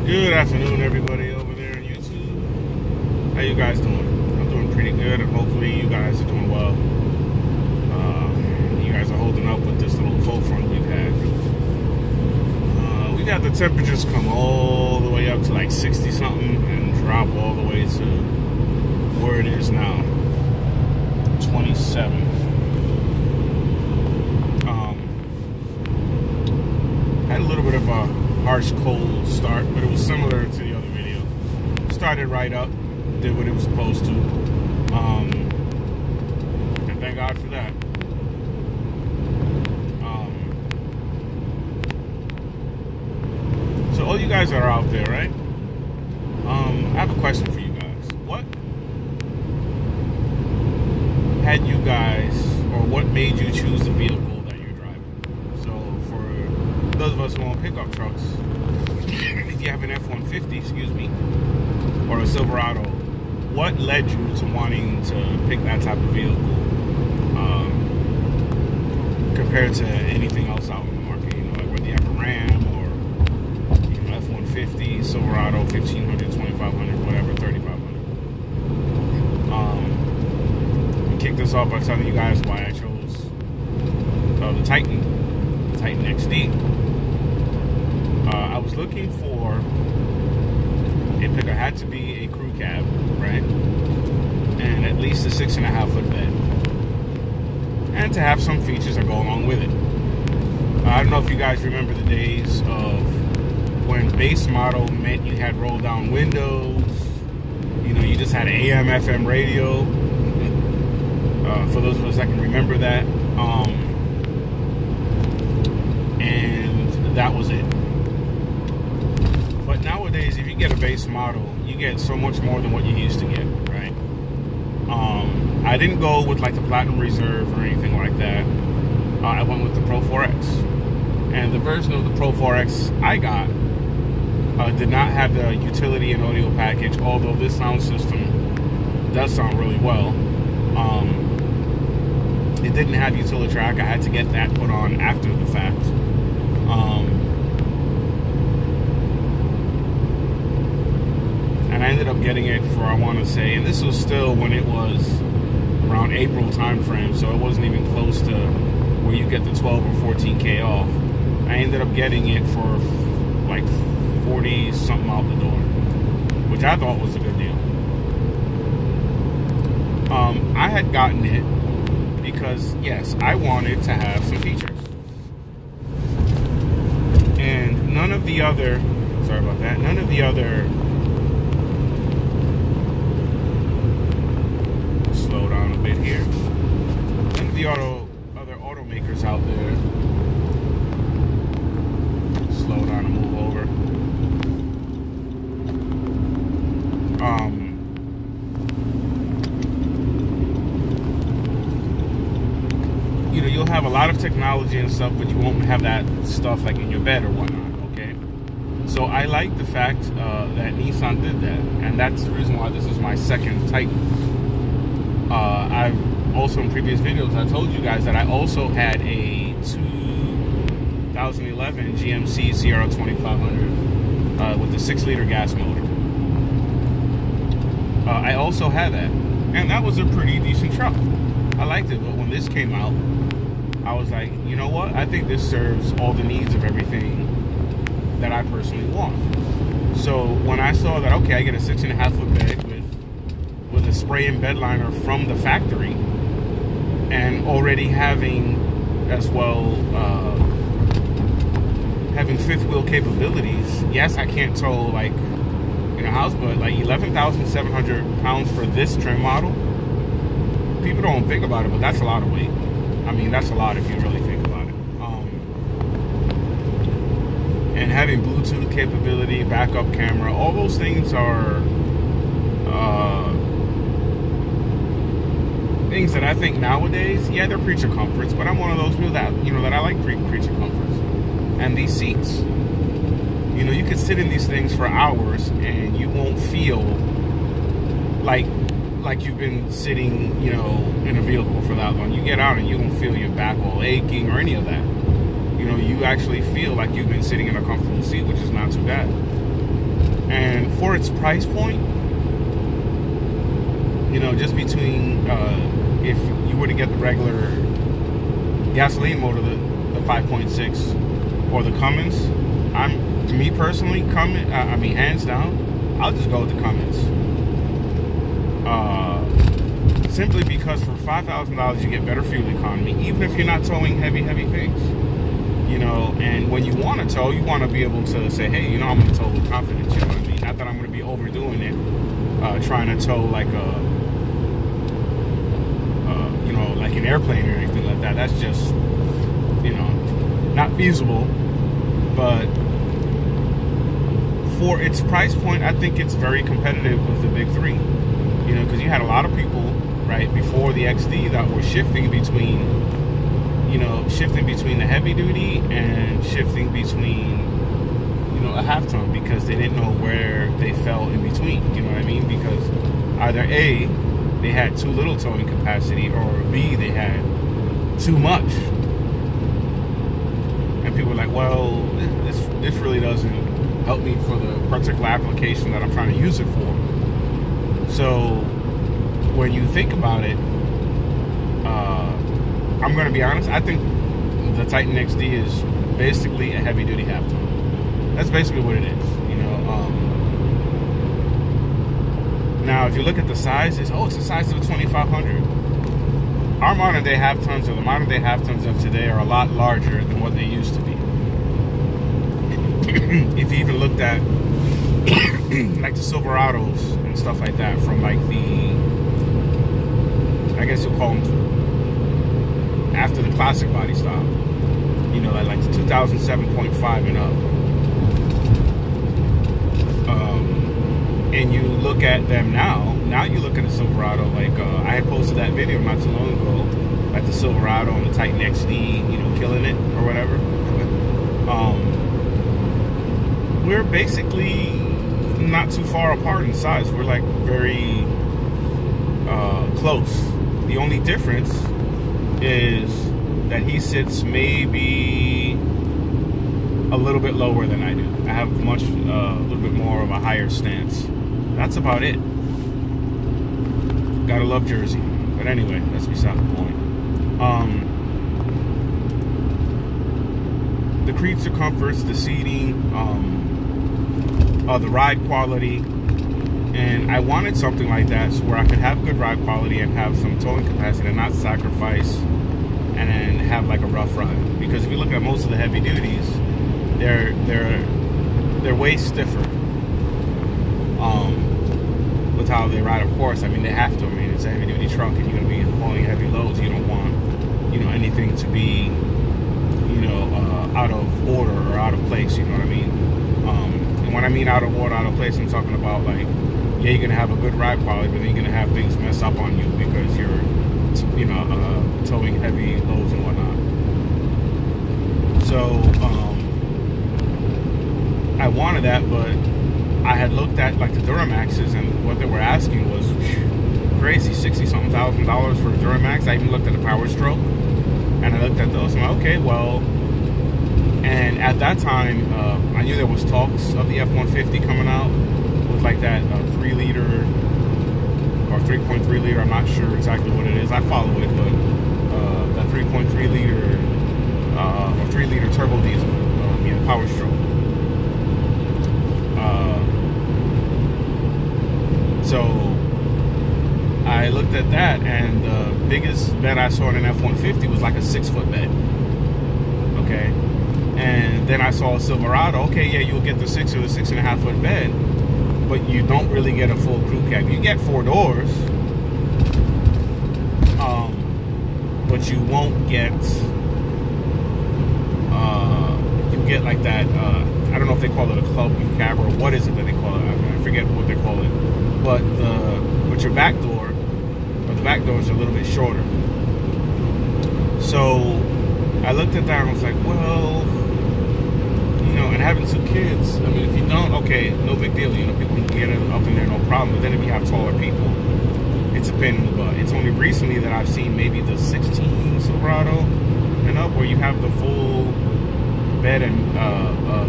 Good afternoon, everybody over there on YouTube. How you guys doing? I'm doing pretty good, and hopefully you guys are doing well. You guys are holding up with this little cold front we've had. We got the temperatures come all the way up to like 60 something and drop all the way to where it is now, 27. Had a little bit of a harsh cold start, but it was similar to the other video. Started right up, did what it was supposed to, and thank God for that. So all you guys that are out there, right? I have a question for you guys. What had you guys, or what made you choose the vehicle that you're driving? So for those of us who own pickup trucks, if you have an F-150, excuse me, or a Silverado, what led you to wanting to pick that type of vehicle compared to anything else out in the market? You know, like whether you have a Ram or F-150, Silverado, 1500, 2500, whatever, 3500. Kick this off by telling you guys why I chose the Titan XD. I was looking for a pickup. Had to be a crew cab, right? And at least a 6.5 foot bed. And to have some features that go along with it. I don't know if you guys remember the days of when base model meant you had roll down windows. You know, you just had an AM, FM radio. For those of us that can remember that. And that was it. But nowadays, if you get a base model, you get so much more than what you used to get, right? I didn't go with like the Platinum Reserve or anything like that. I went with the Pro 4X. And the version of the Pro 4X I got did not have the utility and audio package, although this sound system does sound really well. It didn't have Utilitrack. I had to get that put on after the fact. And I ended up getting it for, I want to say, and this was still when it was around April time frame, so it wasn't even close to where you get the 12 or 14K off. I ended up getting it for like 40 something out the door, which I thought was a good deal. I had gotten it because, yes, I wanted to have some features. And none of the other, sorry about that, none of the other, slow down a bit here, none of the other automakers out there, slow down and move over, you know, you'll have a lot of technology and stuff, but you won't have that stuff like in your bed or whatnot, okay? So I like the fact that Nissan did that, and that's the reason why this is my second Titan. I've also, in previous videos, I told you guys that I also had a 2011 GMC Sierra 2500 with the 6-liter gas motor. I also had that, and that was a pretty decent truck. I liked it, but when this came out, I was like, you know what? I think this serves all the needs of everything that I personally want. So when I saw that, okay, I get a 6.5 foot bed with a spray-in bed liner from the factory, and already having as well having fifth wheel capabilities. Yes, I can't tow like in a house, but like 11,700 pounds for this trim model. People don't think about it, but that's a lot of weight. I mean, that's a lot if you really think about it. And having Bluetooth capability, backup camera, all those things are things that I think nowadays, yeah, they're creature comforts, but I'm one of those people that, you know, that I like creature comforts. And these seats, you know, you can sit in these things for hours and you won't feel like you've been sitting, you know, in a vehicle for that long. You get out and you don't feel your back all aching or any of that. You know, you actually feel like you've been sitting in a comfortable seat, which is not too bad. for its price point, you know, just between if you were to get the regular gasoline motor, the 5.6 or the Cummins, to me personally, hands down, I'll just go with the Cummins. Simply because for $5,000 you get better fuel economy, even if you're not towing heavy things. You know, and when you want to tow, you want to be able to say, hey, you know, I'm going to tow with confidence, you know what I mean? Not that I'm going to be overdoing it, trying to tow like you know, like an airplane or anything like that. That's just, you know, not feasible. But for its price point, I think it's very competitive with the big three. You know, because you had a lot of people, right, before the XD that were shifting between, you know, the heavy duty and shifting between, you know, a half ton, because they didn't know where they fell in between. You know what I mean? Because either A, they had too little towing capacity, or B, they had too much. And people were like, well, this really doesn't help me for the particular application that I'm trying to use it for. So when you think about it, I'm going to be honest, I think the Titan XD is basically a heavy duty half ton. That's basically what it is, you know. Now, if you look at the sizes, it's the size of a 2500. Our modern day half tons, or the modern day half tons of today, are a lot larger than what they used to be. If you even looked at like the Silverados and stuff like that, from like the, I guess you'll call them after the classic body style, you know, like the 2007.5 and up. And you look at them now you look at a Silverado, like I had posted that video not too long ago, like the Silverado and the Titan XD, you know, killing it or whatever. We're basically not too far apart in size. We're like very close. The only difference is that he sits maybe a little bit lower than I do. I have a little bit more of a higher stance. That's about it. Gotta love Jersey. But anyway, that's beside the point. The creature comforts, the seating, the ride quality, and I wanted something like that, so where I could have good ride quality and have some towing capacity and not sacrifice and then have like a rough ride. Because if you look at most of the heavy duties, they're way stiffer with how they ride. Of course, I mean, they have to. I mean, it's a heavy duty truck and you're gonna be hauling heavy loads. You don't want, you know, anything to be, you know, out of order or out of place, you know what I mean? And when I mean out of order, out of place, I'm talking about like, yeah, you're gonna have a good ride quality, but then you're gonna have things mess up on you because you're, you know, towing heavy loads and whatnot. So I wanted that, but I had looked at like the Duramaxes, and what they were asking was crazy, $60-something thousand for a Duramax. I even looked at the Power Stroke, and I looked at those, and I'm like, okay, well. And at that time, I knew there was talks of the F-150 coming out with like that 3-liter or 3.3 liter. I'm not sure exactly what it is. I follow it, but that 3.3 liter or 3-liter turbo diesel, yeah, Power Stroke. So I looked at that, and the biggest bed I saw in an F-150 was like a 6-foot bed. Okay. And then I saw a Silverado. Okay, yeah, you'll get the 6 or the 6.5 foot bed, but you don't really get a full crew cab. You get 4 doors, but you won't get. You get like that. I don't know if they call it a club cab or what is it that they call it. I forget what they call it. But your back door, or the back doors are a little bit shorter. So I looked at that and I was like, well, you know, and having 2 kids, I mean, if you don't, okay, no big deal. You know, people can get up in there, no problem. But then if you have taller people, it's a pain in the butt. It's only recently that I've seen maybe the 16 Silverado and up, where you have the full bed and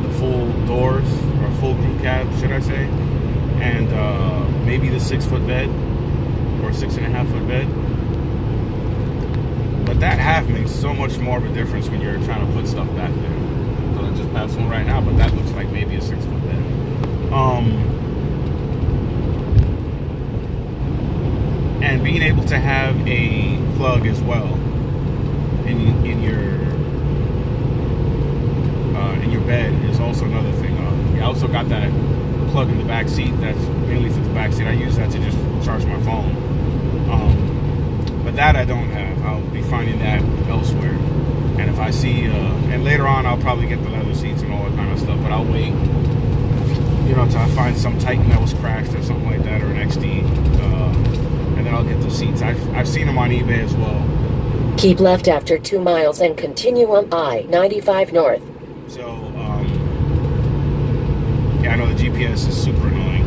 the full doors, or full crew cab, should I say. and maybe the 6-foot bed or 6.5-foot bed. But that half makes so much more of a difference when you're trying to put stuff back there. So I just passed one right now, but that looks like maybe a 6-foot bed. And being able to have a plug as well in your bed is also another thing. I also got that plug in the back seat that's mainly for the back seat. I use that to just charge my phone. But that I don't have. I'll be finding that elsewhere. And if I see, and later on I'll probably get the leather seats and all that kind of stuff, but I'll wait, till I find some Titan that was crashed or something like that, or an XD, and then I'll get the seats. I've seen them on eBay as well. Keep left after 2 miles and continue on I-95 North. So, yeah, I know the GPS is super annoying.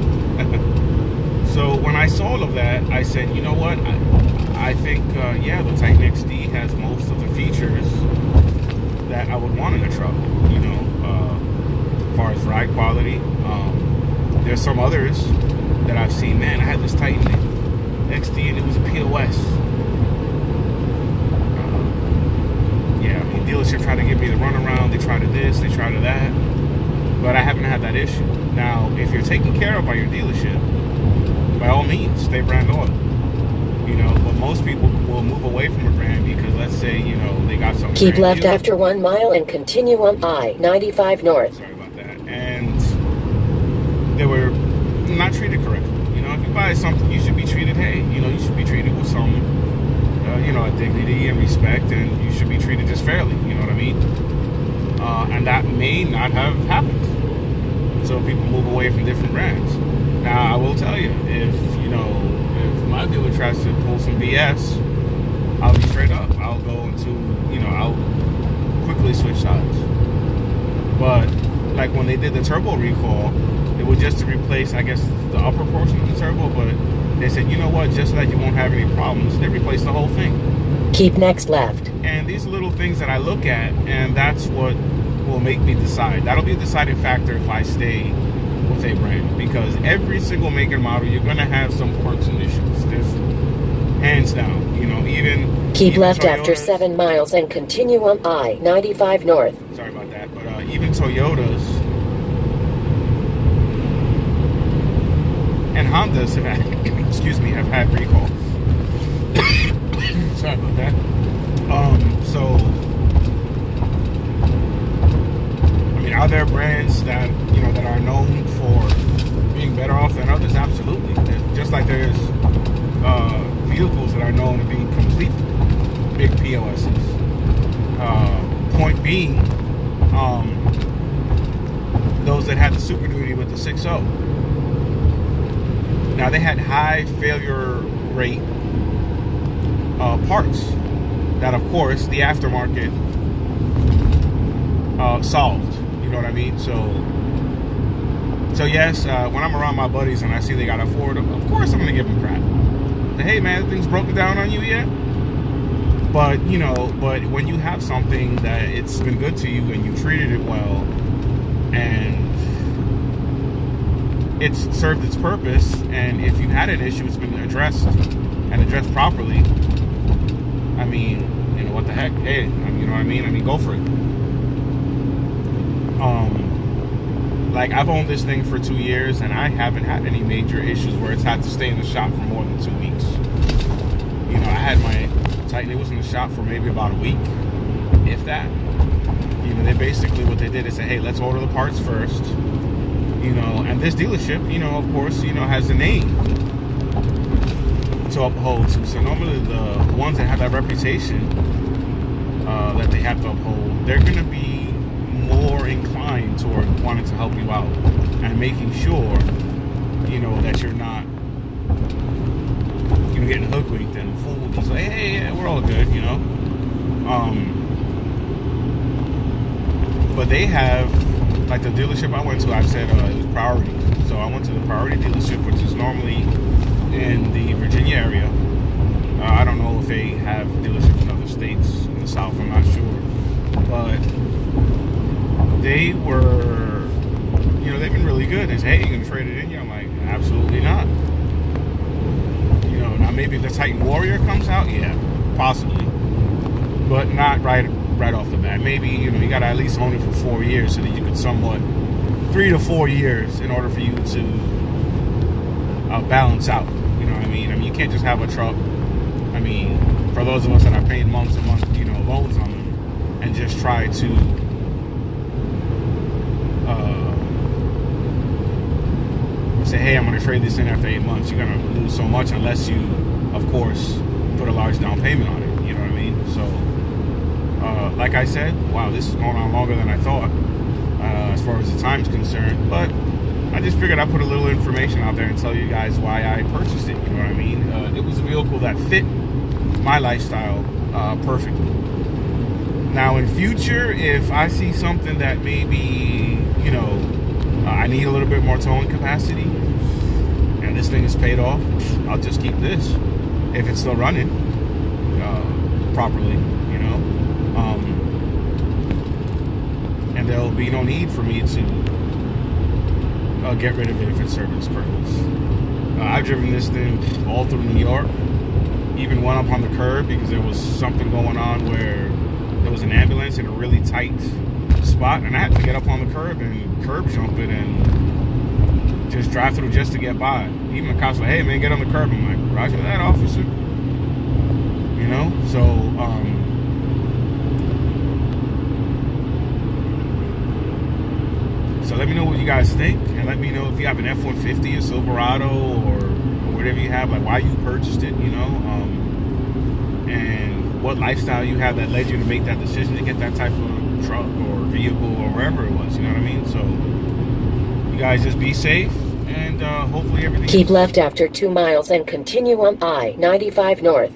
So when I saw all of that, I said, you know what? I think, yeah, the Titan XD has most of the features that I would want in a truck, as far as ride quality. There's some others that I've seen. Man, I had this Titan XD and it was a POS. Yeah, I mean, dealership tried to give me the runaround. They tried to this, they tried to that. But I haven't had that issue. Now, if you're taken care of by your dealership, by all means, stay brand loyal. But most people will move away from a brand because, let's say, they got something. Keep left after 1 mile and continue on I-95 North. Sorry about that. And they were not treated correctly. If you buy something, you should be treated, you should be treated with some, dignity and respect, and you should be treated just fairly, you know what I mean? And that may not have happened. So people move away from different brands. Now, I will tell you, if my dealer tries to pull some BS, I'll be straight up. I'll go into, I'll quickly switch sides. But, like when they did the turbo recall, it was just to replace, I guess, the upper portion of the turbo, but they said, you know what, just so that you won't have any problems, they replaced the whole thing. Keep next left. And these are little things that I look at, and that's what will make me decide. That'll be a deciding factor if I stay with a brand, because every single make and model, you're going to have some quirks and issues. There's hands down, even... Keep even left Toyotas, after 7 miles and continue on I-95 North. Sorry about that, but even Toyotas and Hondas have had, have had recalls. Sorry about that. So, I mean, are there brands that, that are known for being better off than others? Absolutely. Just like there's vehicles that are known to be complete big POSs. Point being, those that had the Super Duty with the 6.0. Now, they had high failure rate parts that, of course, the aftermarket solved. You know what I mean? So yes, when I'm around my buddies and I see they got a Ford, of course I'm going to give them crap. Hey, man, things broken down on you yet? But, but when you have something that it's been good to you and you treated it well and it's served its purpose, and if you had an issue, it's been addressed and addressed properly, I mean, what the heck? Hey, you know what I mean? I mean, go for it. Like, I've owned this thing for 2 years, and I haven't had any major issues where it's had to stay in the shop for more than 2 weeks. I had my Titan, it was in the shop for maybe about a week, if that. They basically, what they did is say, hey, let's order the parts first. And this dealership, of course, has a name to uphold to. So normally the ones that have that reputation that they have to uphold, they're going to be more inclined toward wanting to help you out and making sure, that you're not, getting hoodwinked and fooled. Just like, hey, yeah, we're all good, But they have, like the dealership I went to, I said it was priority. So I went to the priority dealership, which is normally in the Virginia area. I don't know if they have dealerships in other states in the South, I'm not sure. But they were, you know, they've been really good. They say, hey, you can trade it in here. I'm like, absolutely not. You know, now maybe if the Titan Warrior comes out, yeah, possibly, but not right off the bat. Maybe, you know, you got to at least own it for 4 years so that you could somewhat 3 to 4 years in order for you to balance out. You know what I mean? I mean, you can't just have a truck. I mean, for those of us that are paying months and months, you know, loans on them, and just try to say, hey, I'm going to trade this in after 8 months. You're going to lose so much unless you, of course, put a large down payment on it. You know what I mean? So, like I said, wow, this is going on longer than I thought as far as the time's concerned. But I just figured I'd put a little information out there and tell you guys why I purchased it. You know what I mean? It was a vehicle that fit my lifestyle perfectly. Now, in future, if I see something that maybe, you know, I need a little bit more towing capacity, and this thing is paid off, I'll just keep this if it's still running properly, you know. And there'll be no need for me to get rid of it if it serves its purpose. I've driven this thing all through New York, even went up on the curb because there was something going on where there was an ambulance in a really tight spot, and I had to get up on the curb and curb jump it and just drive through just to get by. Even the cops were like, hey man, get on the curb. I'm like, roger that, officer. You know, so so let me know what you guys think, and let me know if you have an F-150, a Silverado, or whatever you have, like why you purchased it, you know, and what lifestyle you have that led you to make that decision to get that type of truck or vehicle or wherever it was, you know what I mean? So you guys just be safe, and hopefully everything... Keep left after 2 miles and continue on I-95 North.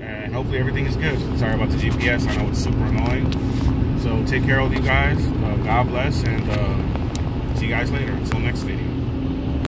And hopefully everything is good. Sorry about the GPS. I know it's super annoying. So take care of you guys. God bless, and see you guys later. Until next video.